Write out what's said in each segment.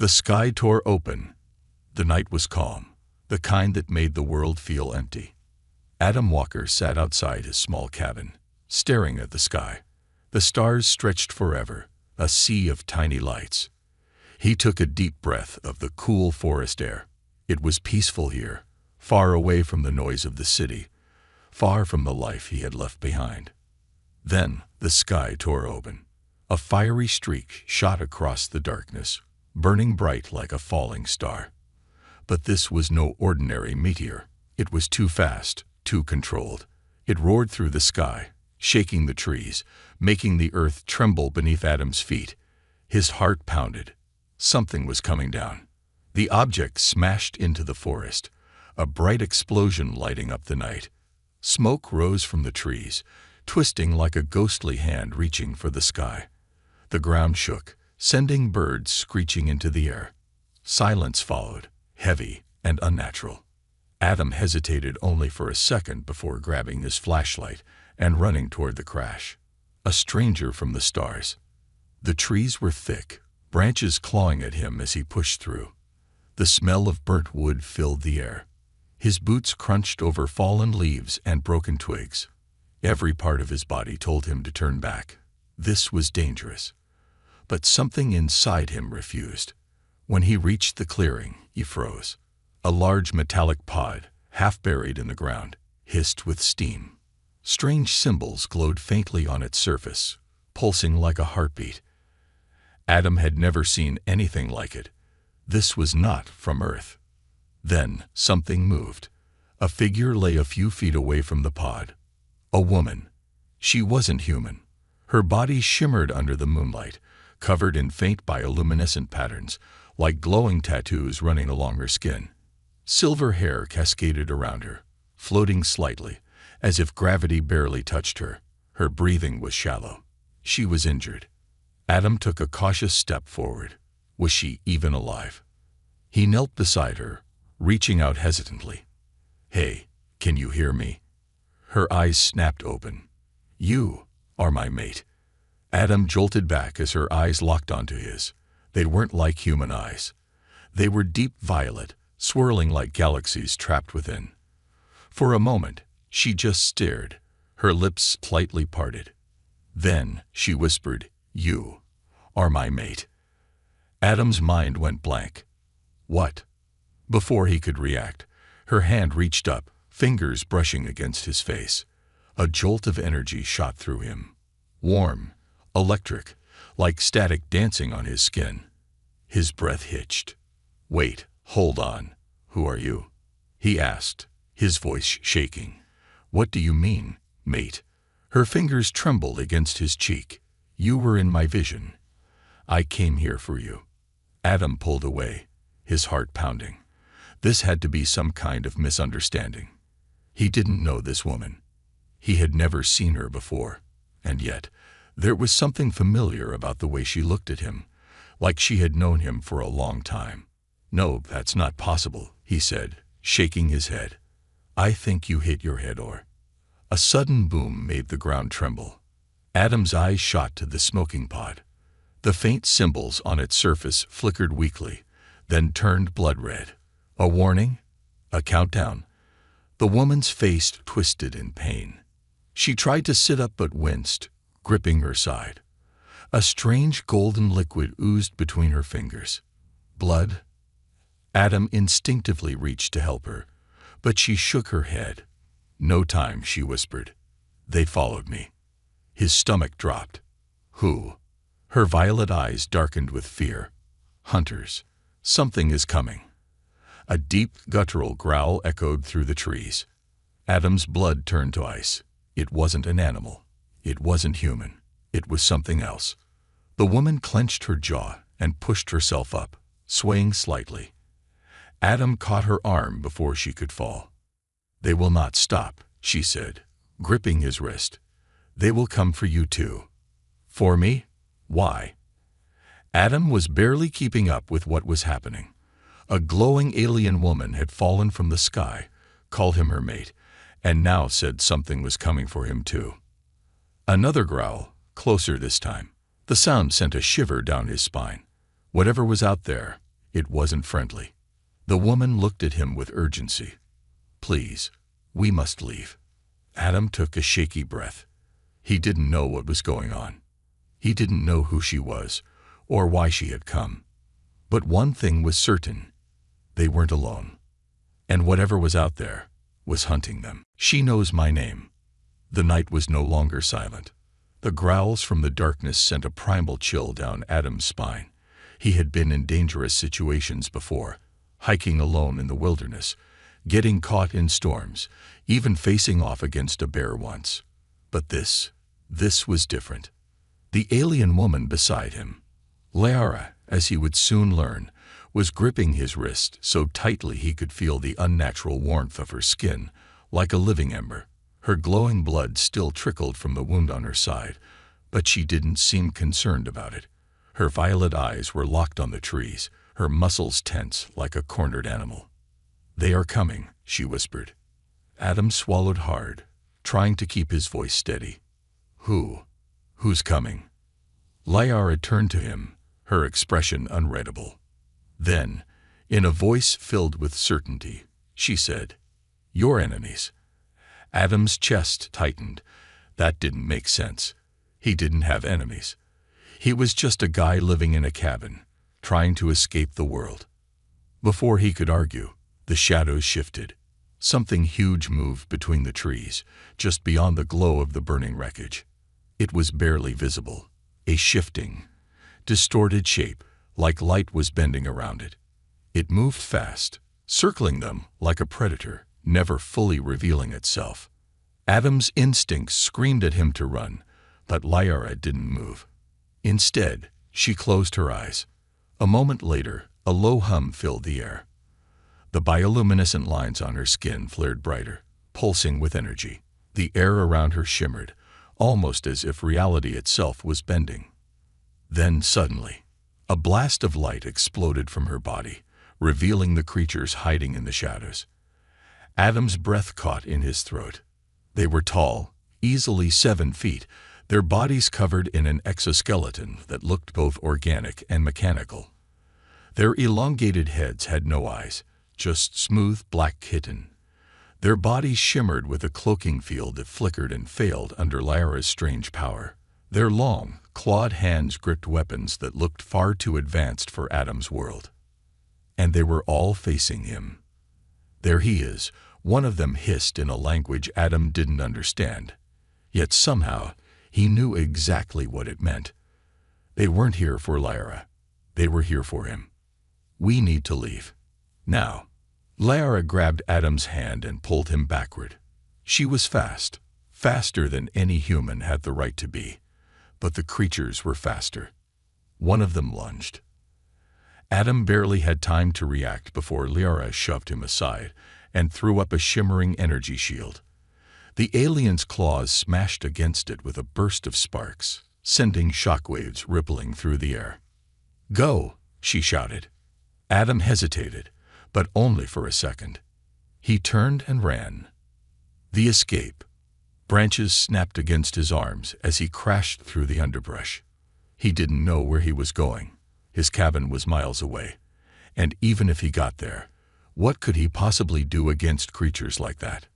The sky tore open. The night was calm, the kind that made the world feel empty. Adam Walker sat outside his small cabin, staring at the sky. The stars stretched forever, a sea of tiny lights. He took a deep breath of the cool forest air. It was peaceful here, far away from the noise of the city, far from the life he had left behind. Then the sky tore open. A fiery streak shot across the darkness, burning bright like a falling star. But this was no ordinary meteor. It was too fast, too controlled. It roared through the sky, shaking the trees, making the earth tremble beneath Adam's feet. His heart pounded. Something was coming down. The object smashed into the forest, a bright explosion lighting up the night. Smoke rose from the trees, twisting like a ghostly hand reaching for the sky. The ground shook, sending birds screeching into the air. Silence followed, heavy and unnatural. Adam hesitated only for a second before grabbing his flashlight and running toward the crash. A stranger from the stars. The trees were thick, branches clawing at him as he pushed through. The smell of burnt wood filled the air. His boots crunched over fallen leaves and broken twigs. Every part of his body told him to turn back. This was dangerous. But something inside him refused. When he reached the clearing, he froze. A large metallic pod, half buried in the ground, hissed with steam. Strange symbols glowed faintly on its surface, pulsing like a heartbeat. Adam had never seen anything like it. This was not from Earth. Then something moved. A figure lay a few feet away from the pod. A woman. She wasn't human. Her body shimmered under the moonlight, covered in faint bioluminescent patterns, like glowing tattoos running along her skin. Silver hair cascaded around her, floating slightly, as if gravity barely touched her. Her breathing was shallow. She was injured. Adam took a cautious step forward. Was she even alive? He knelt beside her, reaching out hesitantly. "Hey, can you hear me?" Her eyes snapped open. "You are my mate." Adam jolted back as her eyes locked onto his. They weren't like human eyes. They were deep violet, swirling like galaxies trapped within. For a moment, she just stared, her lips slightly parted. Then she whispered, "You are my mate." Adam's mind went blank. What? Before he could react, her hand reached up, fingers brushing against his face. A jolt of energy shot through him. Warm, electric, like static dancing on his skin. His breath hitched. "Wait, hold on. Who are you?" he asked, his voice shaking. "What do you mean, mate?" Her fingers trembled against his cheek. "You were in my vision. I came here for you." Adam pulled away, his heart pounding. This had to be some kind of misunderstanding. He didn't know this woman. He had never seen her before, and yet there was something familiar about the way she looked at him, like she had known him for a long time. "No, that's not possible," he said, shaking his head. "I think you hit your head or—" A sudden boom made the ground tremble. Adam's eyes shot to the smoking pod. The faint symbols on its surface flickered weakly, then turned blood red. A warning? A countdown? The woman's face twisted in pain. She tried to sit up but winced, gripping her side. A strange golden liquid oozed between her fingers. Blood? Adam instinctively reached to help her, but she shook her head. "No time," she whispered. "They followed me." His stomach dropped. "Who?" Her violet eyes darkened with fear. "Hunters. Something is coming." A deep, guttural growl echoed through the trees. Adam's blood turned to ice. It wasn't an animal. It wasn't human. It was something else. The woman clenched her jaw and pushed herself up, swaying slightly. Adam caught her arm before she could fall. "They will not stop," she said, gripping his wrist. "They will come for you too." "For me? Why?" Adam was barely keeping up with what was happening. A glowing alien woman had fallen from the sky, called him her mate, and now said something was coming for him too. Another growl, closer this time. The sound sent a shiver down his spine. Whatever was out there, It wasn't friendly. The woman looked at him with urgency. "Please, we must leave." Adam took a shaky breath. He didn't know what was going on. He didn't know who she was, or why she had come. But one thing was certain. They weren't alone. And whatever was out there was hunting them. "She knows my name." The night was no longer silent. The growls from the darkness sent a primal chill down Adam's spine. He had been in dangerous situations before, hiking alone in the wilderness, getting caught in storms, even facing off against a bear once. But this was different. The alien woman beside him, Lara, as he would soon learn, was gripping his wrist so tightly he could feel the unnatural warmth of her skin, like a living ember. Her glowing blood still trickled from the wound on her side, but she didn't seem concerned about it. Her violet eyes were locked on the trees, her muscles tense like a cornered animal. "They are coming," she whispered. Adam swallowed hard, trying to keep his voice steady. Who's coming?" Lara turned to him, her expression unreadable. Then, in a voice filled with certainty, she said, "Your enemies." Adam's chest tightened. That didn't make sense. He didn't have enemies. He was just a guy living in a cabin, trying to escape the world. Before he could argue, the shadows shifted. Something huge moved between the trees, just beyond the glow of the burning wreckage. It was barely visible, a shifting, distorted shape, like light was bending around it. It moved fast, circling them like a predator, never fully revealing itself. Adam's instincts screamed at him to run, but Lara didn't move. Instead, she closed her eyes. A moment later, a low hum filled the air. The bioluminescent lines on her skin flared brighter, pulsing with energy. The air around her shimmered, almost as if reality itself was bending. Then suddenly, a blast of light exploded from her body, revealing the creatures hiding in the shadows. Adam's breath caught in his throat. They were tall, easily 7 feet, their bodies covered in an exoskeleton that looked both organic and mechanical. Their elongated heads had no eyes, just smooth black chitin. Their bodies shimmered with a cloaking field that flickered and failed under Lara's strange power. Their long, clawed hands gripped weapons that looked far too advanced for Adam's world. And they were all facing him. "There he is," one of them hissed in a language Adam didn't understand. Yet somehow, he knew exactly what it meant. They weren't here for Lara. They were here for him. "We need to leave. Now." Lara grabbed Adam's hand and pulled him backward. She was fast, faster than any human had the right to be. But the creatures were faster. One of them lunged. Adam barely had time to react before Lara shoved him aside and threw up a shimmering energy shield. The alien's claws smashed against it with a burst of sparks, sending shockwaves rippling through the air. "Go!" she shouted. Adam hesitated, but only for a second. He turned and ran. The escape. Branches snapped against his arms as he crashed through the underbrush. He didn't know where he was going. His cabin was miles away. And even if he got there, what could he possibly do against creatures like that?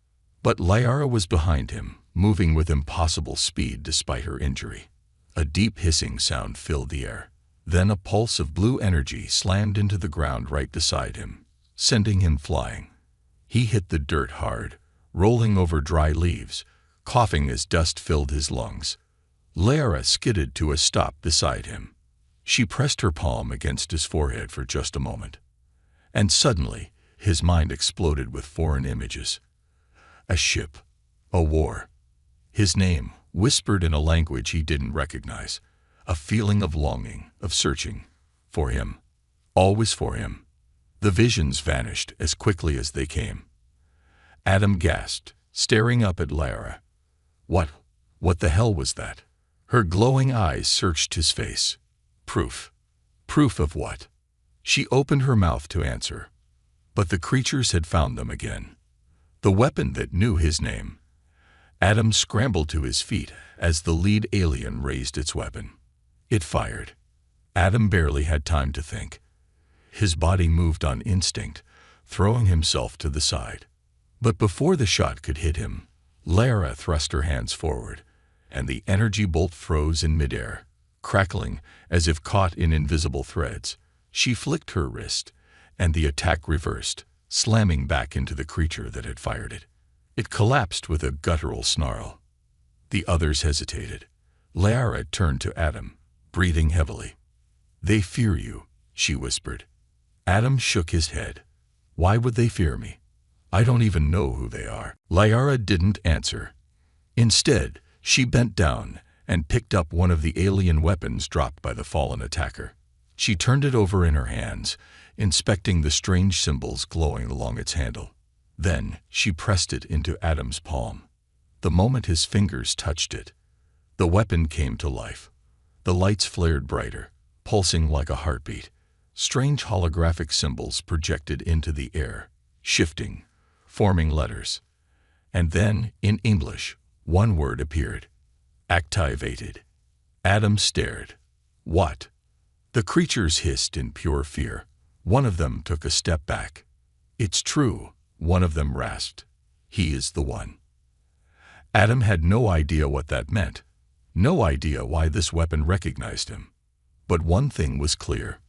But Lara was behind him, moving with impossible speed despite her injury. A deep hissing sound filled the air. Then a pulse of blue energy slammed into the ground right beside him, sending him flying. He hit the dirt hard, rolling over dry leaves, coughing as dust filled his lungs. Lara skidded to a stop beside him. She pressed her palm against his forehead for just a moment. And suddenly, his mind exploded with foreign images. A ship. A war. His name, whispered in a language he didn't recognize. A feeling of longing, of searching. For him. Always for him. The visions vanished as quickly as they came. Adam gasped, staring up at Lara. What the hell was that? Her glowing eyes searched his face. Proof. Proof of what? She opened her mouth to answer. But the creatures had found them again. The weapon that knew his name. Adam scrambled to his feet as the lead alien raised its weapon. It fired. Adam barely had time to think. His body moved on instinct, throwing himself to the side. But before the shot could hit him, Lara thrust her hands forward, and the energy bolt froze in midair, crackling as if caught in invisible threads. She flicked her wrist, and the attack reversed, slamming back into the creature that had fired it. It collapsed with a guttural snarl. The others hesitated. Lara turned to Adam, breathing heavily. "They fear you," she whispered. Adam shook his head. "Why would they fear me? I don't even know who they are." Lara didn't answer. Instead, she bent down and picked up one of the alien weapons dropped by the fallen attacker. She turned it over in her hands, inspecting the strange symbols glowing along its handle. Then she pressed it into Adam's palm. The moment his fingers touched it, the weapon came to life. The lights flared brighter, pulsing like a heartbeat. Strange holographic symbols projected into the air, shifting, forming letters. And then, in English, one word appeared. "Activated." Adam stared. "What?" The creatures hissed in pure fear. One of them took a step back. "It's true," one of them rasped. "He is the one." Adam had no idea what that meant, no idea why this weapon recognized him. But one thing was clear.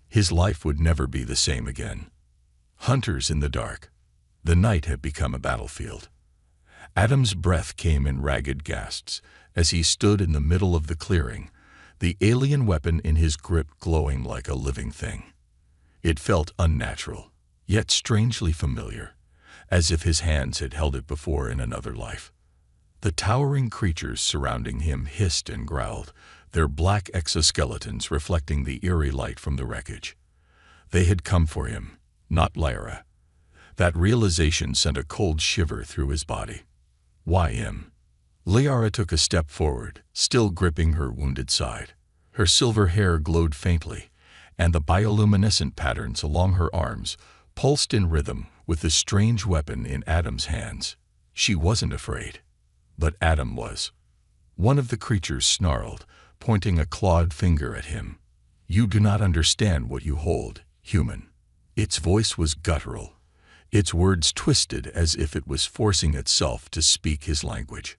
His life would never be the same again. Hunters in the dark. The night had become a battlefield. Adam's breath came in ragged gasps as he stood in the middle of the clearing, the alien weapon in his grip glowing like a living thing. It felt unnatural, yet strangely familiar, as if his hands had held it before in another life. The towering creatures surrounding him hissed and growled, their black exoskeletons reflecting the eerie light from the wreckage. They had come for him, not Lara. That realization sent a cold shiver through his body. Why him? Lara took a step forward, still gripping her wounded side. Her silver hair glowed faintly, and the bioluminescent patterns along her arms pulsed in rhythm with the strange weapon in Adam's hands. She wasn't afraid, but Adam was. One of the creatures snarled, pointing a clawed finger at him. "You do not understand what you hold, human." Its voice was guttural, its words twisted as if it was forcing itself to speak his language.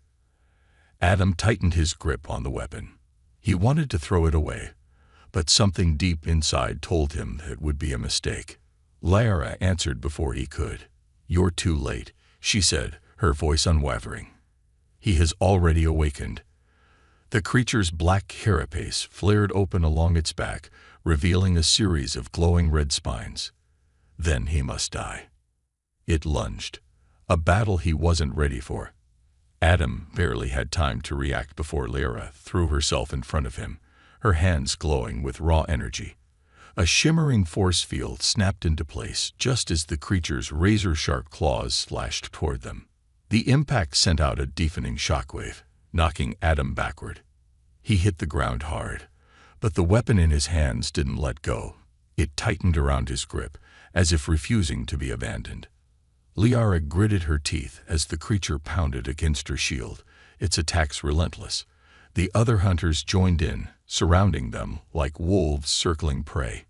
Adam tightened his grip on the weapon. He wanted to throw it away, but something deep inside told him that it would be a mistake. Lara answered before he could. "You're too late," she said, her voice unwavering. "He has already awakened." The creature's black carapace flared open along its back, revealing a series of glowing red spines. Then he must die. It lunged, a battle he wasn't ready for. Adam barely had time to react before Lara threw herself in front of him, her hands glowing with raw energy. A shimmering force field snapped into place just as the creature's razor-sharp claws slashed toward them. The impact sent out a deafening shockwave, knocking Adam backward. He hit the ground hard, but the weapon in his hands didn't let go. It tightened around his grip, as if refusing to be abandoned. Lara gritted her teeth as the creature pounded against her shield, its attacks relentless. The other hunters joined in, surrounding them like wolves circling prey.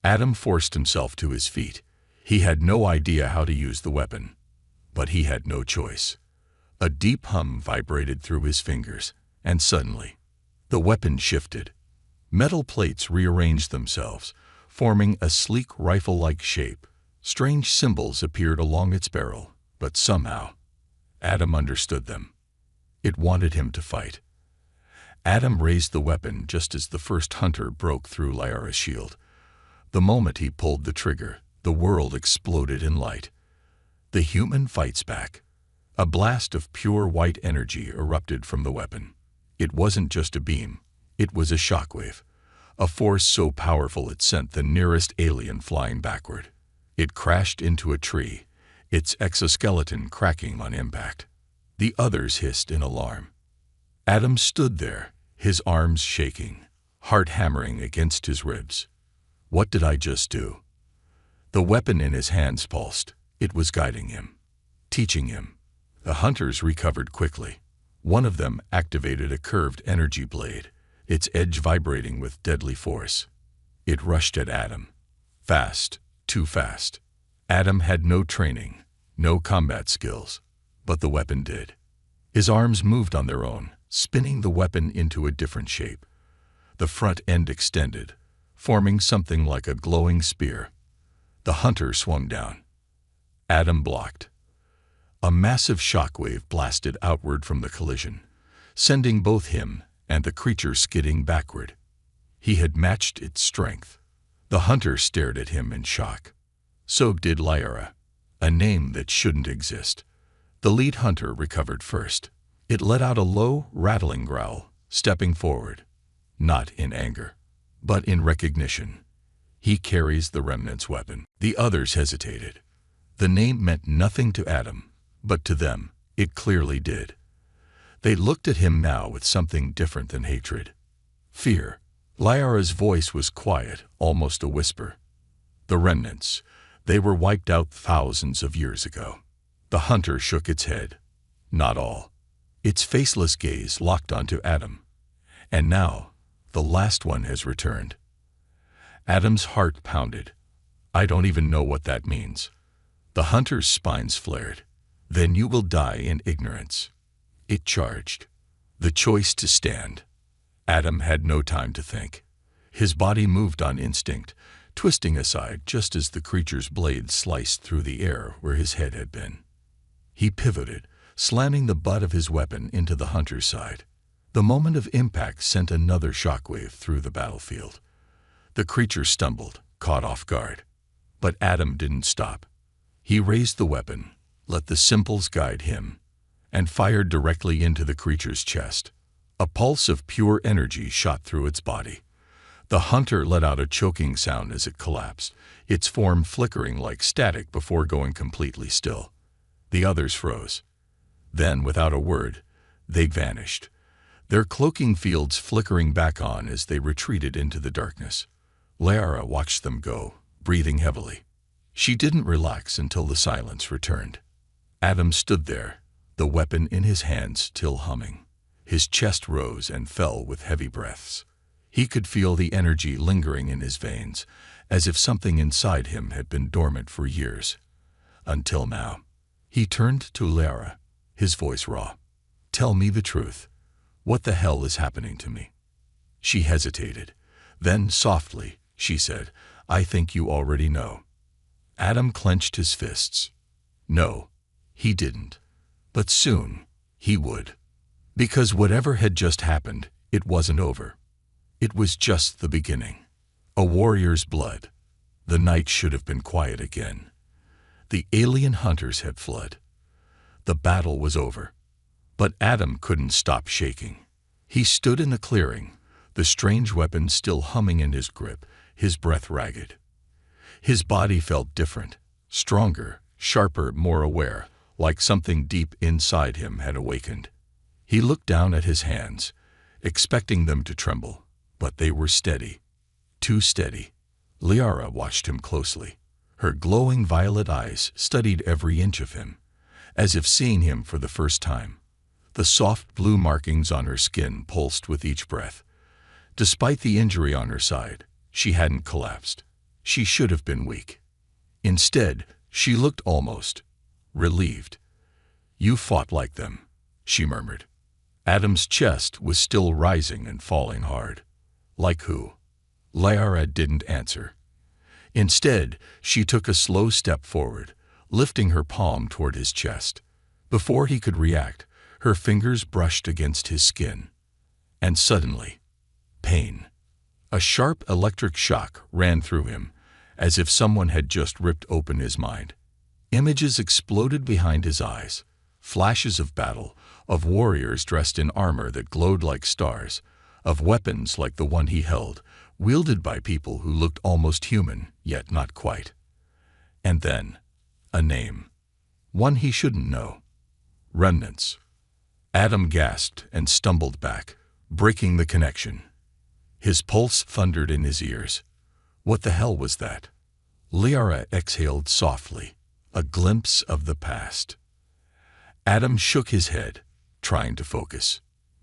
Adam forced himself to his feet. He had no idea how to use the weapon, but he had no choice. A deep hum vibrated through his fingers, and suddenly, the weapon shifted. Metal plates rearranged themselves, forming a sleek rifle-like shape. Strange symbols appeared along its barrel, but somehow, Adam understood them. It wanted him to fight. Adam raised the weapon just as the first hunter broke through Lara's shield. The moment he pulled the trigger, the world exploded in light. The human fights back. A blast of pure white energy erupted from the weapon. It wasn't just a beam, it was a shockwave, a force so powerful it sent the nearest alien flying backward. It crashed into a tree, its exoskeleton cracking on impact. The others hissed in alarm. Adam stood there, his arms shaking, heart hammering against his ribs. What did I just do? The weapon in his hands pulsed. It was guiding him, teaching him. The hunters recovered quickly. One of them activated a curved energy blade, its edge vibrating with deadly force. It rushed at Adam, Fast, too fast. Adam had no training, no combat skills, but the weapon did. His arms moved on their own, spinning the weapon into a different shape. The front end extended, forming something like a glowing spear. The hunter swung down. Adam blocked. A massive shockwave blasted outward from the collision, sending both him and the creature skidding backward. He had matched its strength. The hunter stared at him in shock. So did Lyra, a name that shouldn't exist. The lead hunter recovered first. It let out a low, rattling growl, stepping forward. Not in anger, but in recognition. He carries the Remnant's weapon. The others hesitated. The name meant nothing to Adam, but to them, it clearly did. They looked at him now with something different than hatred. Fear. Lyra's voice was quiet, almost a whisper. The Remnants. They were wiped out thousands of years ago. The hunter shook its head. Not all. Its faceless gaze locked onto Adam. And now, the last one has returned. Adam's heart pounded. I don't even know what that means. The hunter's spines flared. Then you will die in ignorance. It charged. The choice to stand. Adam had no time to think. His body moved on instinct, twisting aside just as the creature's blade sliced through the air where his head had been. He pivoted, slamming the butt of his weapon into the hunter's side. The moment of impact sent another shockwave through the battlefield. The creature stumbled, caught off guard. But Adam didn't stop. He raised the weapon, let the simples guide him, and fired directly into the creature's chest. A pulse of pure energy shot through its body. The hunter let out a choking sound as it collapsed, its form flickering like static before going completely still. The others froze. Then, without a word, they vanished, their cloaking fields flickering back on as they retreated into the darkness. Lyra watched them go, breathing heavily. She didn't relax until the silence returned. Adam stood there, the weapon in his hands still humming. His chest rose and fell with heavy breaths. He could feel the energy lingering in his veins, as if something inside him had been dormant for years. Until now. He turned to Lyra, his voice raw. Tell me the truth. What the hell is happening to me? She hesitated. Then, softly, she said, I think you already know. Adam clenched his fists. No, he didn't. But soon, he would. Because whatever had just happened, it wasn't over. It was just the beginning. A warrior's blood. The night should have been quiet again. The alien hunters had fled. The battle was over. But Adam couldn't stop shaking. He stood in the clearing, the strange weapon still humming in his grip, his breath ragged. His body felt different, stronger, sharper, more aware, like something deep inside him had awakened. He looked down at his hands, expecting them to tremble, but they were steady. Too steady. Lyra watched him closely. Her glowing violet eyes studied every inch of him, as if seeing him for the first time. The soft blue markings on her skin pulsed with each breath. Despite the injury on her side, she hadn't collapsed. She should have been weak. Instead, she looked almost relieved. You fought like them, she murmured. Adam's chest was still rising and falling hard. Like who? Lyra didn't answer. Instead, she took a slow step forward, lifting her palm toward his chest. Before he could react, her fingers brushed against his skin. And suddenly, pain. A sharp electric shock ran through him, as if someone had just ripped open his mind. Images exploded behind his eyes, flashes of battle, of warriors dressed in armor that glowed like stars, of weapons like the one he held, wielded by people who looked almost human, yet not quite. And then, a name. One he shouldn't know. Remnants. Adam gasped and stumbled back, breaking the connection. His pulse thundered in his ears. What the hell was that? Lyra exhaled softly, a glimpse of the past. Adam shook his head, trying to focus.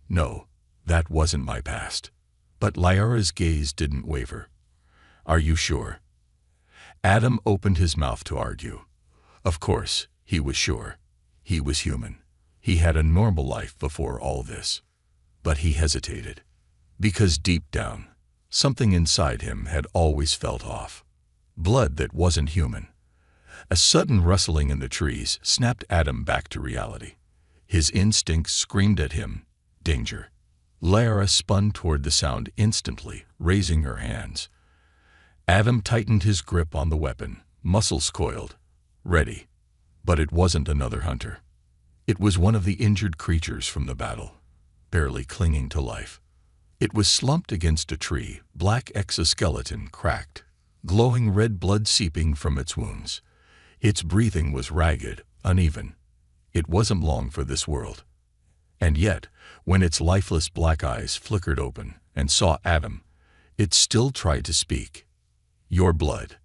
No, that wasn't my past. But Lyra's gaze didn't waver. Are you sure? Adam opened his mouth to argue. Of course, he was sure. He was human. He had a normal life before all this. But he hesitated. Because deep down, something inside him had always felt off. Blood that wasn't human. A sudden rustling in the trees snapped Adam back to reality. His instincts screamed at him, danger. Lara spun toward the sound instantly, raising her hands. Adam tightened his grip on the weapon, muscles coiled, ready. But it wasn't another hunter. It was one of the injured creatures from the battle, barely clinging to life. It was slumped against a tree, black exoskeleton cracked, glowing red blood seeping from its wounds. Its breathing was ragged, uneven. It wasn't long for this world. And yet, when its lifeless black eyes flickered open and saw Adam, it still tried to speak. Your blood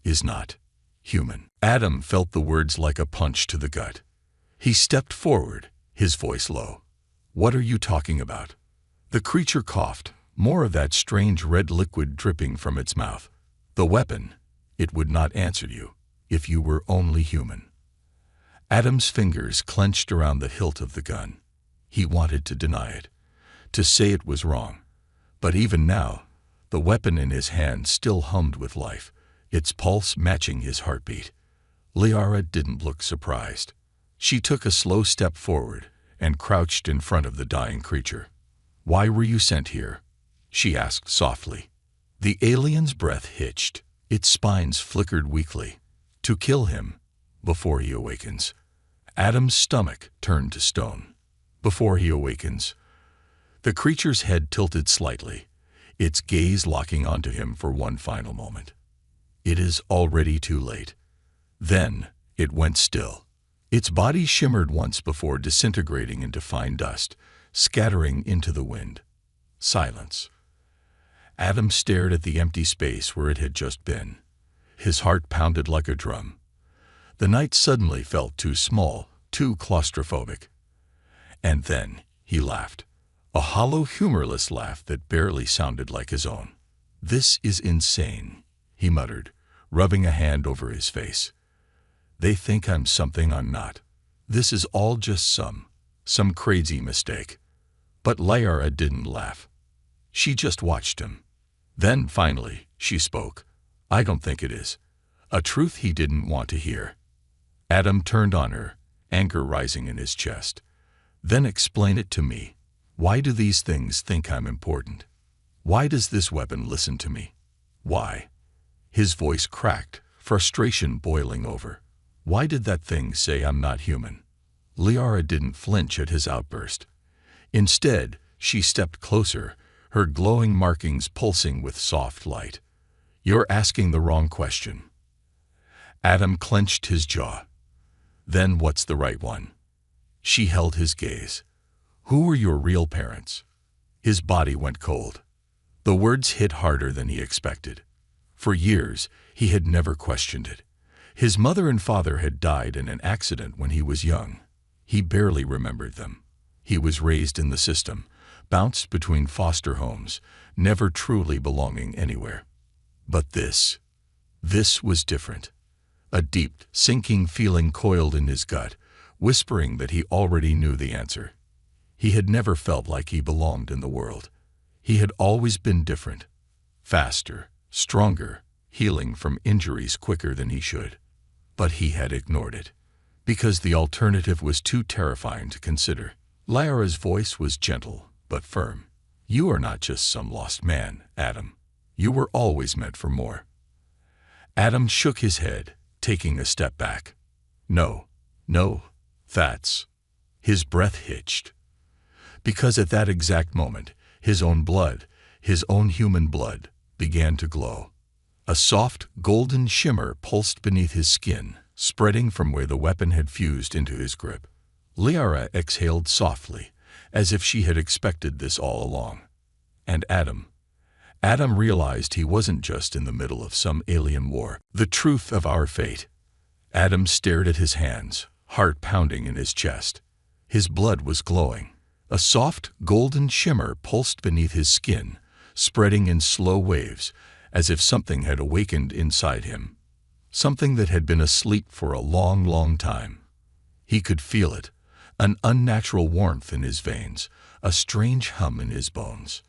is not human. Adam felt the words like a punch to the gut. He stepped forward, his voice low. What are you talking about? The creature coughed, more of that strange red liquid dripping from its mouth. The weapon, it would not answer you, if you were only human. Adam's fingers clenched around the hilt of the gun. He wanted to deny it, to say it was wrong. But even now, the weapon in his hand still hummed with life, its pulse matching his heartbeat. Liara didn't look surprised. She took a slow step forward and crouched in front of the dying creature. Why were you sent here? She asked softly. The alien's breath hitched. Its spines flickered weakly. To kill him, before he awakens. Adam's stomach turned to stone. Before he awakens. The creature's head tilted slightly, its gaze locking onto him for one final moment. It is already too late. Then it went still. Its body shimmered once before disintegrating into fine dust, scattering into the wind. Silence. Adam stared at the empty space where it had just been. His heart pounded like a drum. The night suddenly felt too small, too claustrophobic. And then he laughed. A hollow, humorless laugh that barely sounded like his own. This is insane, he muttered, rubbing a hand over his face. They think I'm something I'm not. This is all just some crazy mistake. But Liara didn't laugh. She just watched him. Then, finally, she spoke. I don't think it is. A truth he didn't want to hear. Adam turned on her, anger rising in his chest. Then explain it to me. Why do these things think I'm important? Why does this weapon listen to me? Why? His voice cracked, frustration boiling over. Why did that thing say I'm not human? Liara didn't flinch at his outburst. Instead, she stepped closer, her glowing markings pulsing with soft light. You're asking the wrong question. Adam clenched his jaw. Then what's the right one? She held his gaze. Who were your real parents? His body went cold. The words hit harder than he expected. For years, he had never questioned it. His mother and father had died in an accident when he was young. He barely remembered them. He was raised in the system, bounced between foster homes, never truly belonging anywhere. But this was different. A deep, sinking feeling coiled in his gut, whispering that he already knew the answer. He had never felt like he belonged in the world. He had always been different. Faster, stronger, healing from injuries quicker than he should. But he had ignored it, because the alternative was too terrifying to consider. Liara's voice was gentle, but firm. You are not just some lost man, Adam. You were always meant for more. Adam shook his head, taking a step back. No, that's... His breath hitched. Because at that exact moment, his own blood, his own human blood, began to glow. A soft, golden shimmer pulsed beneath his skin, spreading from where the weapon had fused into his grip. Liara exhaled softly, as if she had expected this all along. And Adam realized he wasn't just in the middle of some alien war. The truth of our fate. Adam stared at his hands, heart pounding in his chest. His blood was glowing. A soft, golden shimmer pulsed beneath his skin, spreading in slow waves, as if something had awakened inside him. something that had been asleep for a long, long time. He could feel it, an unnatural warmth in his veins, a strange hum in his bones.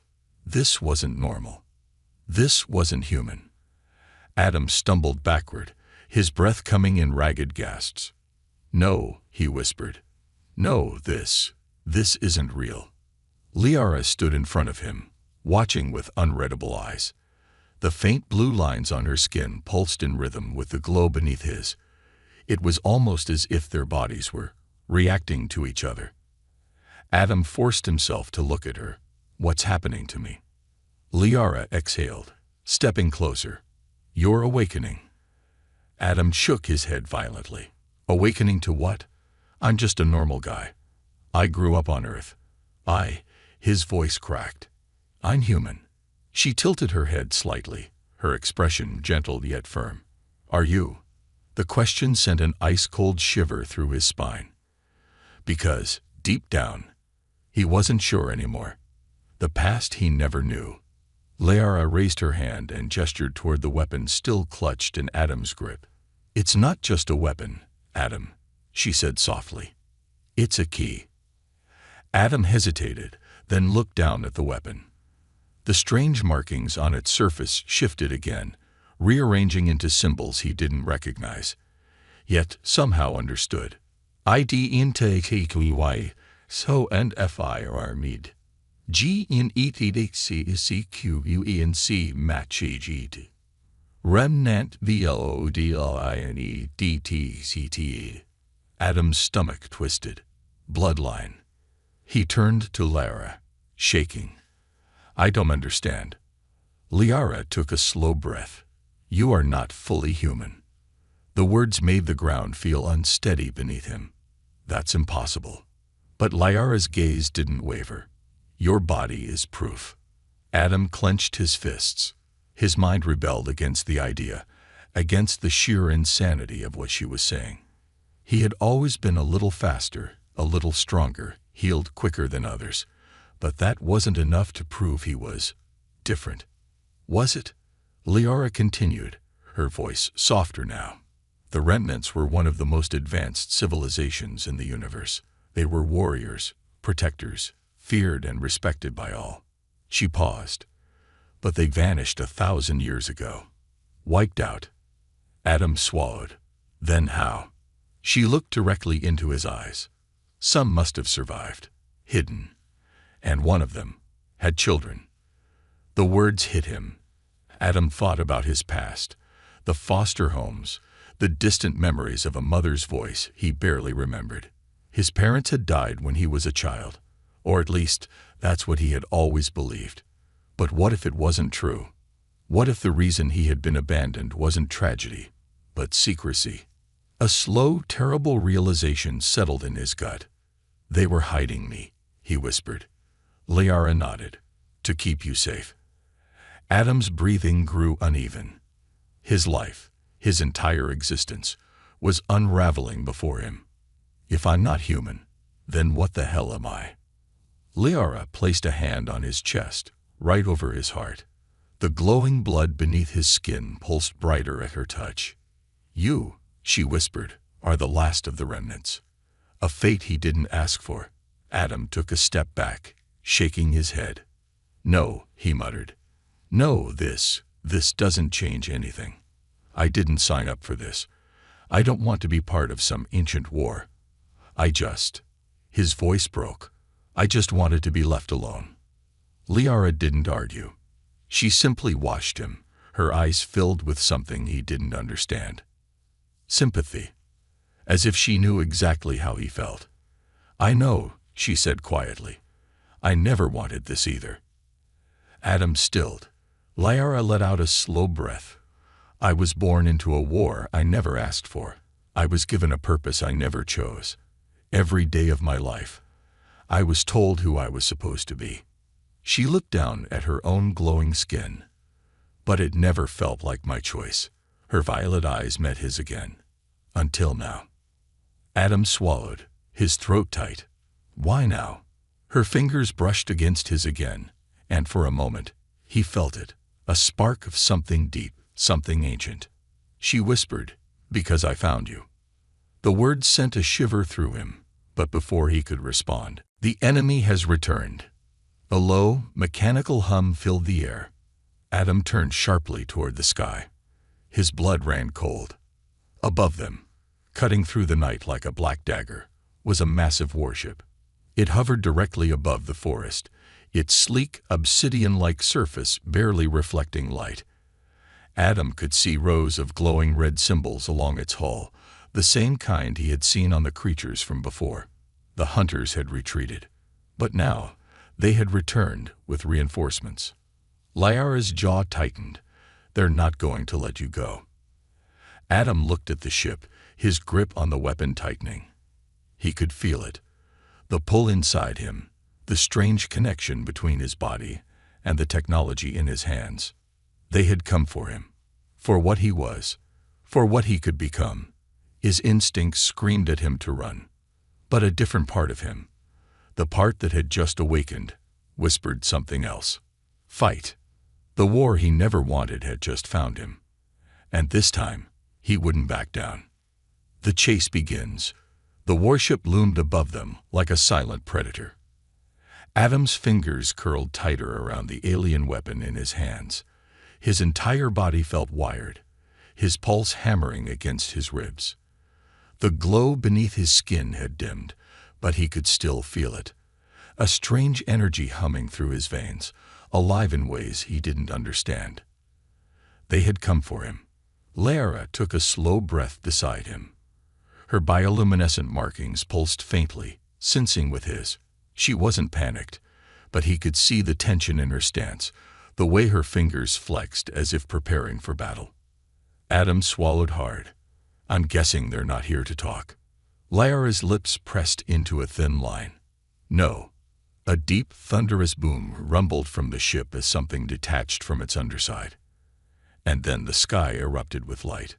This wasn't normal. This wasn't human. Adam stumbled backward, his breath coming in ragged gasps. "No," he whispered. "No, this isn't real." Liara stood in front of him, watching with unreadable eyes. The faint blue lines on her skin pulsed in rhythm with the glow beneath his. It was almost as if their bodies were reacting to each other. Adam forced himself to look at her. "What's happening to me?" Liara exhaled, stepping closer. "You're awakening." Adam shook his head violently. "Awakening to what? I'm just a normal guy. I grew up on Earth. His voice cracked. "I'm human." She tilted her head slightly, her expression gentle yet firm. "Are you?" The question sent an ice-cold shiver through his spine. Because, deep down, he wasn't sure anymore. The past he never knew. Liara raised her hand and gestured toward the weapon still clutched in Adam's grip. "It's not just a weapon, Adam," she said softly. "It's a key." Adam hesitated, then looked down at the weapon. The strange markings on its surface shifted again, rearranging into symbols he didn't recognize, yet somehow understood. IDNTKQY, so and FIR mid. GNETDCCQUENC matchEGT. Remnant VLODLINEDTCT. Adam's stomach twisted. Bloodline. He turned to Liara, shaking. "I don't understand." Liara took a slow breath. "You are not fully human." The words made the ground feel unsteady beneath him. "That's impossible." But Liara's gaze didn't waver. "Your body is proof." Adam clenched his fists. His mind rebelled against the idea, against the sheer insanity of what she was saying. He had always been a little faster, a little stronger, healed quicker than others, but that wasn't enough to prove he was different. Was it? Liara continued, her voice softer now. The remnants were one of the most advanced civilizations in the universe. They were warriors, protectors, feared and respected by all. She paused. But they vanished 1,000 years ago. Wiped out. Adam swallowed. Then how? She looked directly into his eyes. Some must have survived, hidden. And one of them had children. The words hit him. Adam thought about his past, the foster homes, the distant memories of a mother's voice he barely remembered. His parents had died when he was a child, or at least that's what he had always believed. But what if it wasn't true? What if the reason he had been abandoned wasn't tragedy, but secrecy? A slow, terrible realization settled in his gut. "They were hiding me," he whispered. Liara nodded. "To keep you safe." Adam's breathing grew uneven. His life, his entire existence, was unraveling before him. If I'm not human, then what the hell am I? Liara placed a hand on his chest, right over his heart. The glowing blood beneath his skin pulsed brighter at her touch. "You," she whispered, "are the last of the remnants." A fate he didn't ask for. Adam took a step back, shaking his head. "No," he muttered. "No, this doesn't change anything. I didn't sign up for this. I don't want to be part of some ancient war. His voice broke. "I just wanted to be left alone." Liara didn't argue. She simply watched him, her eyes filled with something he didn't understand. Sympathy. As if she knew exactly how he felt. "I know," she said quietly. "I never wanted this either." Adam stilled. Liara let out a slow breath. "I was born into a war I never asked for. I was given a purpose I never chose. Every day of my life, I was told who I was supposed to be." She looked down at her own glowing skin. "But it never felt like my choice." Her violet eyes met his again. "Until now." Adam swallowed, his throat tight. "Why now?" Her fingers brushed against his again, and for a moment, he felt it, a spark of something deep, something ancient. She whispered, "Because I found you." The words sent a shiver through him, but before he could respond, "The enemy has returned." A low, mechanical hum filled the air. Adam turned sharply toward the sky. His blood ran cold. Above them, cutting through the night like a black dagger, was a massive warship. It hovered directly above the forest, its sleek, obsidian-like surface barely reflecting light. Adam could see rows of glowing red symbols along its hull, the same kind he had seen on the creatures from before. The hunters had retreated, but now they had returned with reinforcements. Lyara's jaw tightened. "They're not going to let you go." Adam looked at the ship, his grip on the weapon tightening. He could feel it, the pull inside him, the strange connection between his body and the technology in his hands. They had come for him, for what he was, for what he could become. His instincts screamed at him to run. But a different part of him, the part that had just awakened, whispered something else. Fight. The war he never wanted had just found him. And this time, he wouldn't back down. The chase begins. The warship loomed above them like a silent predator. Adam's fingers curled tighter around the alien weapon in his hands. His entire body felt wired, his pulse hammering against his ribs. The glow beneath his skin had dimmed, but he could still feel it. A strange energy humming through his veins, alive in ways he didn't understand. They had come for him. Lyra took a slow breath beside him. Her bioluminescent markings pulsed faintly, sensing with his. She wasn't panicked, but he could see the tension in her stance, the way her fingers flexed as if preparing for battle. Adam swallowed hard. "I'm guessing they're not here to talk." Lyra's lips pressed into a thin line. "No." A deep, thunderous boom rumbled from the ship as something detached from its underside. And then the sky erupted with light.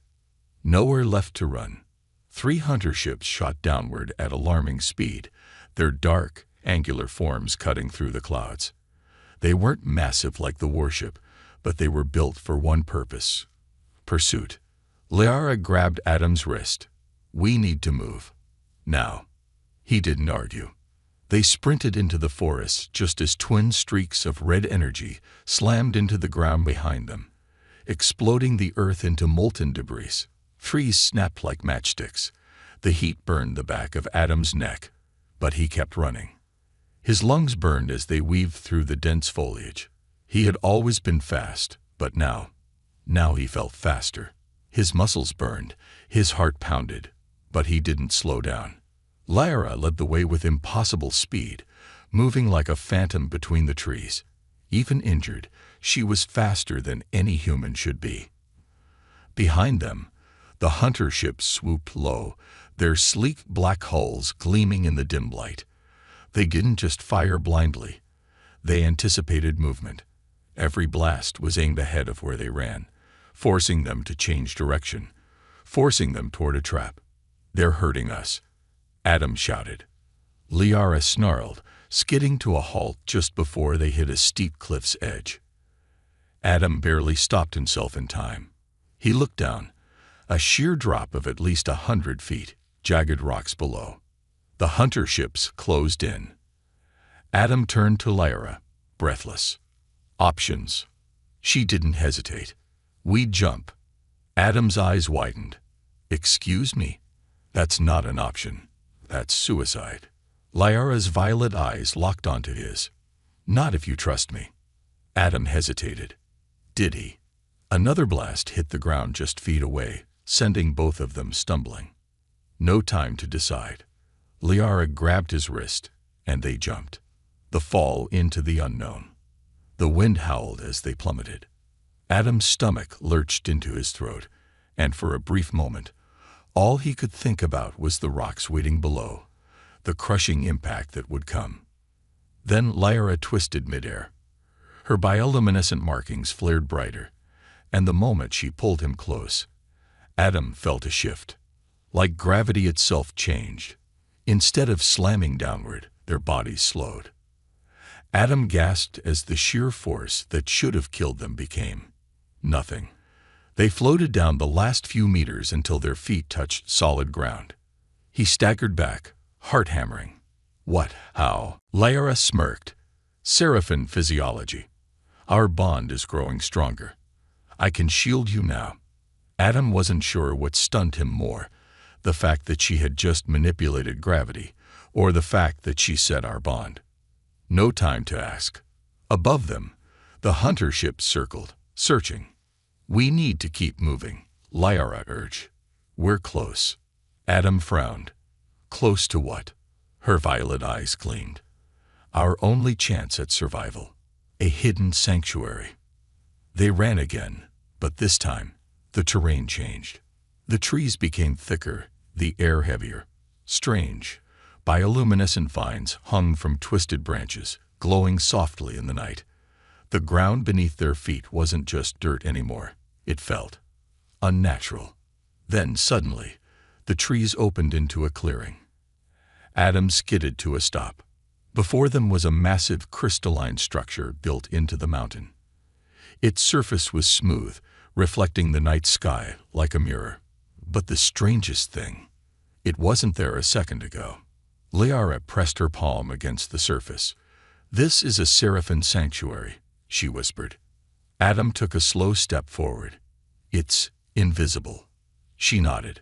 Nowhere left to run. 3 hunter ships shot downward at alarming speed, their dark, angular forms cutting through the clouds. They weren't massive like the warship, but they were built for one purpose: pursuit. Lyra grabbed Adam's wrist. "We need to move. Now." He didn't argue. They sprinted into the forest just as twin streaks of red energy slammed into the ground behind them, exploding the earth into molten debris. Trees snapped like matchsticks. The heat burned the back of Adam's neck, but he kept running. His lungs burned as they weaved through the dense foliage. He had always been fast, but now he felt faster. His muscles burned, his heart pounded, but he didn't slow down. Lyra led the way with impossible speed, moving like a phantom between the trees. Even injured, she was faster than any human should be. Behind them, the hunter ships swooped low, their sleek black hulls gleaming in the dim light. They didn't just fire blindly. They anticipated movement. Every blast was aimed ahead of where they ran, forcing them to change direction, forcing them toward a trap. "They're hurting us," Adam shouted. Lyra snarled, skidding to a halt just before they hit a steep cliff's edge. Adam barely stopped himself in time. He looked down, a sheer drop of at least 100 feet, jagged rocks below. The hunter ships closed in. Adam turned to Lyra, breathless. "Options." She didn't hesitate. "We jump." Adam's eyes widened. "Excuse me? That's not an option. That's suicide." Lyra's violet eyes locked onto his. "Not if you trust me." Adam hesitated. Did he? Another blast hit the ground just feet away, sending both of them stumbling. No time to decide. Lyra grabbed his wrist, and they jumped. The fall into the unknown. The wind howled as they plummeted. Adam's stomach lurched into his throat, and for a brief moment, all he could think about was the rocks waiting below, the crushing impact that would come. Then Lyra twisted midair. Her bioluminescent markings flared brighter, and the moment she pulled him close, Adam felt a shift. Like gravity itself changed. Instead of slamming downward, their bodies slowed. Adam gasped as the sheer force that should have killed them became nothing. They floated down the last few meters until their feet touched solid ground. He staggered back, heart hammering. What? How? Lyra smirked. Seraphim physiology. Our bond is growing stronger. I can shield you now. Adam wasn't sure what stunned him more, the fact that she had just manipulated gravity, or the fact that she set our bond. No time to ask. Above them, the hunter ships circled, searching. We need to keep moving, Lyra urged. We're close. Adam frowned. Close to what? Her violet eyes gleamed. Our only chance at survival. A hidden sanctuary. They ran again, but this time, the terrain changed. The trees became thicker, the air heavier. Strange, bioluminescent vines hung from twisted branches, glowing softly in the night. The ground beneath their feet wasn't just dirt anymore. It felt unnatural. Then, suddenly, the trees opened into a clearing. Adam skidded to a stop. Before them was a massive crystalline structure built into the mountain. Its surface was smooth, reflecting the night sky like a mirror. But the strangest thing, it wasn't there a second ago. Lyra pressed her palm against the surface. This is a seraphim sanctuary, she whispered. Adam took a slow step forward. It's invisible. She nodded.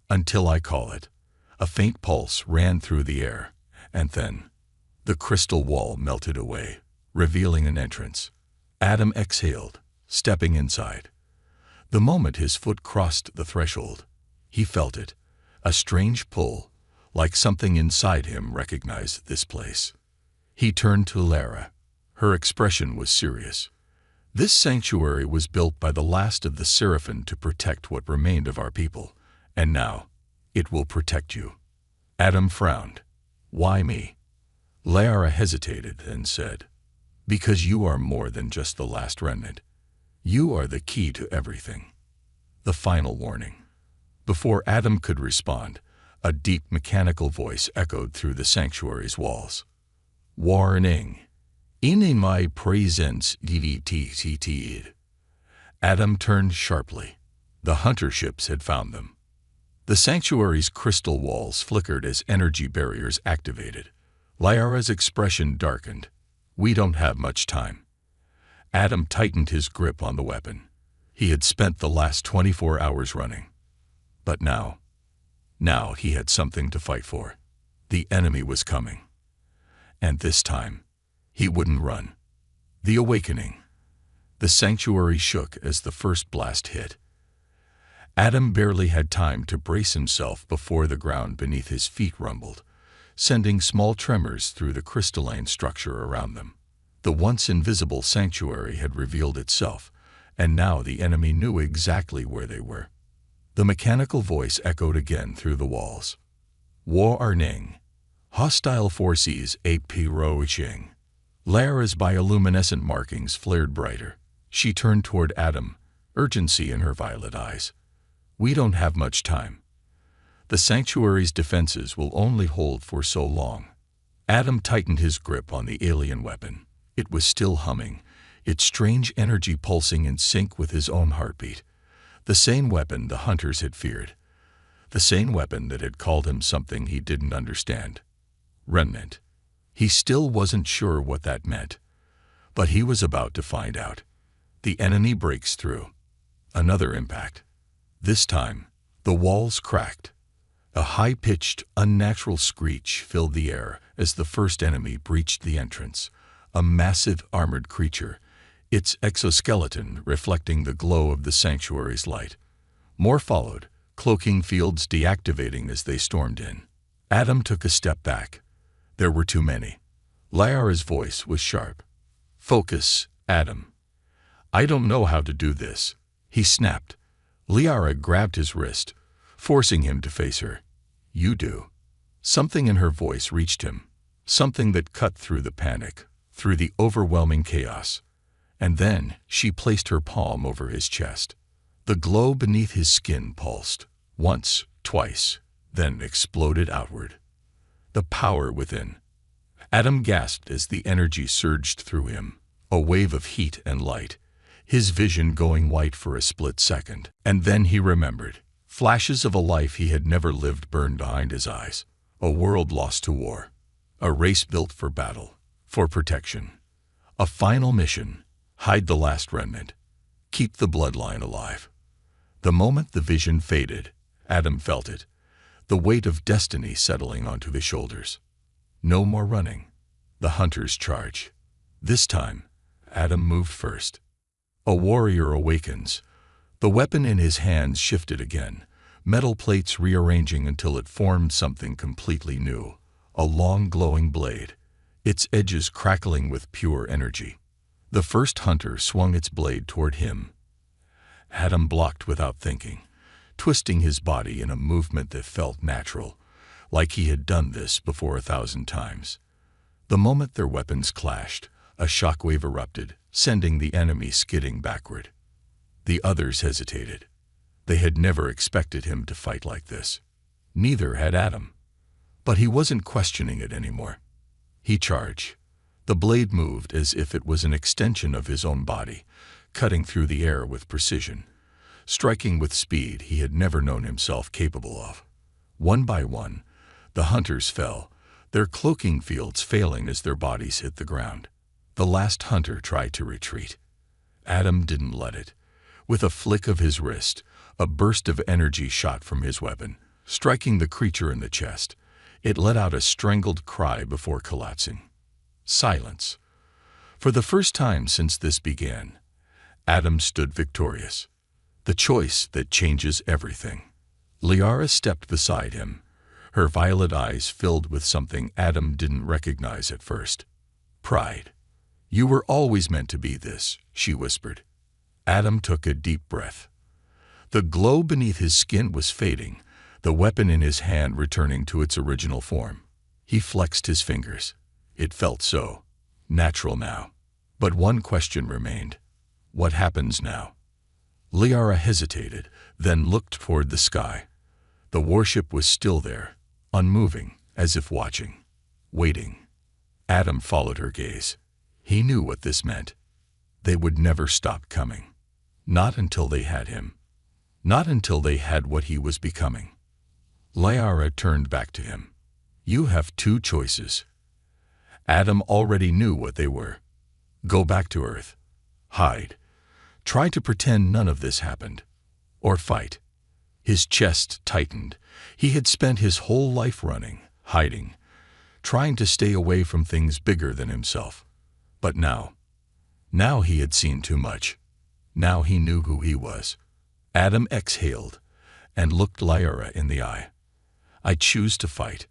Until I call it. A faint pulse ran through the air, and then the crystal wall melted away, revealing an entrance. Adam exhaled, stepping inside. The moment his foot crossed the threshold, he felt it, a strange pull, like something inside him recognized this place. He turned to Lyra. Her expression was serious. This sanctuary was built by the last of the seraphim to protect what remained of our people, and now it will protect you. Adam frowned. Why me? Lyra hesitated and said, because you are more than just the last remnant. You are the key to everything. The final warning. Before Adam could respond, a deep mechanical voice echoed through the sanctuary's walls. Warning. In my presence, DDTCT. Adam turned sharply. The hunter ships had found them. The sanctuary's crystal walls flickered as energy barriers activated. Lyra's expression darkened. We don't have much time. Adam tightened his grip on the weapon. He had spent the last 24 hours running. But now he had something to fight for. The enemy was coming. And this time, he wouldn't run. The awakening. The sanctuary shook as the first blast hit. Adam barely had time to brace himself before the ground beneath his feet rumbled, sending small tremors through the crystalline structure around them. The once invisible sanctuary had revealed itself, and now the enemy knew exactly where they were. The mechanical voice echoed again through the walls. Warning. Hostile forces approaching. Lyra's bioluminescent markings flared brighter. She turned toward Adam, urgency in her violet eyes. We don't have much time. The sanctuary's defenses will only hold for so long. Adam tightened his grip on the alien weapon. It was still humming, its strange energy pulsing in sync with his own heartbeat. The same weapon the hunters had feared. The same weapon that had called him something he didn't understand. Remnant. He still wasn't sure what that meant. But he was about to find out. The enemy breaks through. Another impact. This time, the walls cracked. A high-pitched, unnatural screech filled the air as the first enemy breached the entrance. A massive armored creature, its exoskeleton reflecting the glow of the sanctuary's light. More followed, cloaking fields deactivating as they stormed in. Adam took a step back. There were too many. Lyra's voice was sharp. Focus, Adam. I don't know how to do this, he snapped. Lyra grabbed his wrist, forcing him to face her. You do. Something in her voice reached him, something that cut through the panic, through the overwhelming chaos. And then she placed her palm over his chest. The glow beneath his skin pulsed, once, twice, then exploded outward. The power within. Adam gasped as the energy surged through him, a wave of heat and light. his vision going white for a split second. And then he remembered. Flashes of a life he had never lived burned behind his eyes. A world lost to war. A race built for battle, for protection. A final mission: hide the last remnant. Keep the bloodline alive. The moment the vision faded, Adam felt it, the weight of destiny settling onto his shoulders. No more running. The hunter's charge. This time, Adam moved first. A warrior awakens. The weapon in his hands shifted again, metal plates rearranging until it formed something completely new. A long glowing blade, its edges crackling with pure energy. The first hunter swung its blade toward him. Adam blocked without thinking, twisting his body in a movement that felt natural, like he had done this before 1,000 times. The moment their weapons clashed, a shockwave erupted, sending the enemy skidding backward. The others hesitated. They had never expected him to fight like this. Neither had Adam. But he wasn't questioning it anymore. He charged. The blade moved as if it was an extension of his own body, cutting through the air with precision, striking with speed he had never known himself capable of. One by one, the hunters fell, their cloaking fields failing as their bodies hit the ground. The last hunter tried to retreat. Adam didn't let it. With a flick of his wrist, a burst of energy shot from his weapon, striking the creature in the chest. It let out a strangled cry before collapsing. Silence. For the first time since this began, Adam stood victorious. The choice that changes everything. Liara stepped beside him, her violet eyes filled with something Adam didn't recognize at first. Pride. "You were always meant to be this," she whispered. Adam took a deep breath. The glow beneath his skin was fading, the weapon in his hand returning to its original form. He flexed his fingers. It felt so natural now. But one question remained. What happens now? Liara hesitated, then looked toward the sky. The warship was still there, unmoving, as if watching, waiting. Adam followed her gaze. He knew what this meant. They would never stop coming. Not until they had him. Not until they had what he was becoming. Liara turned back to him. "You have two choices." Adam already knew what they were. Go back to Earth. Hide. Try to pretend none of this happened. Or fight. His chest tightened. He had spent his whole life running, hiding, trying to stay away from things bigger than himself. But now he had seen too much. Now he knew who he was. Adam exhaled and looked Liara in the eye. "I choose to fight."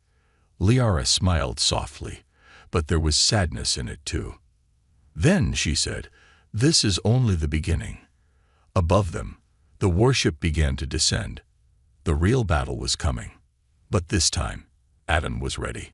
Liara smiled softly, but there was sadness in it too. "Then," she said, "this is only the beginning." Above them, the warship began to descend. The real battle was coming. But this time, Adam was ready.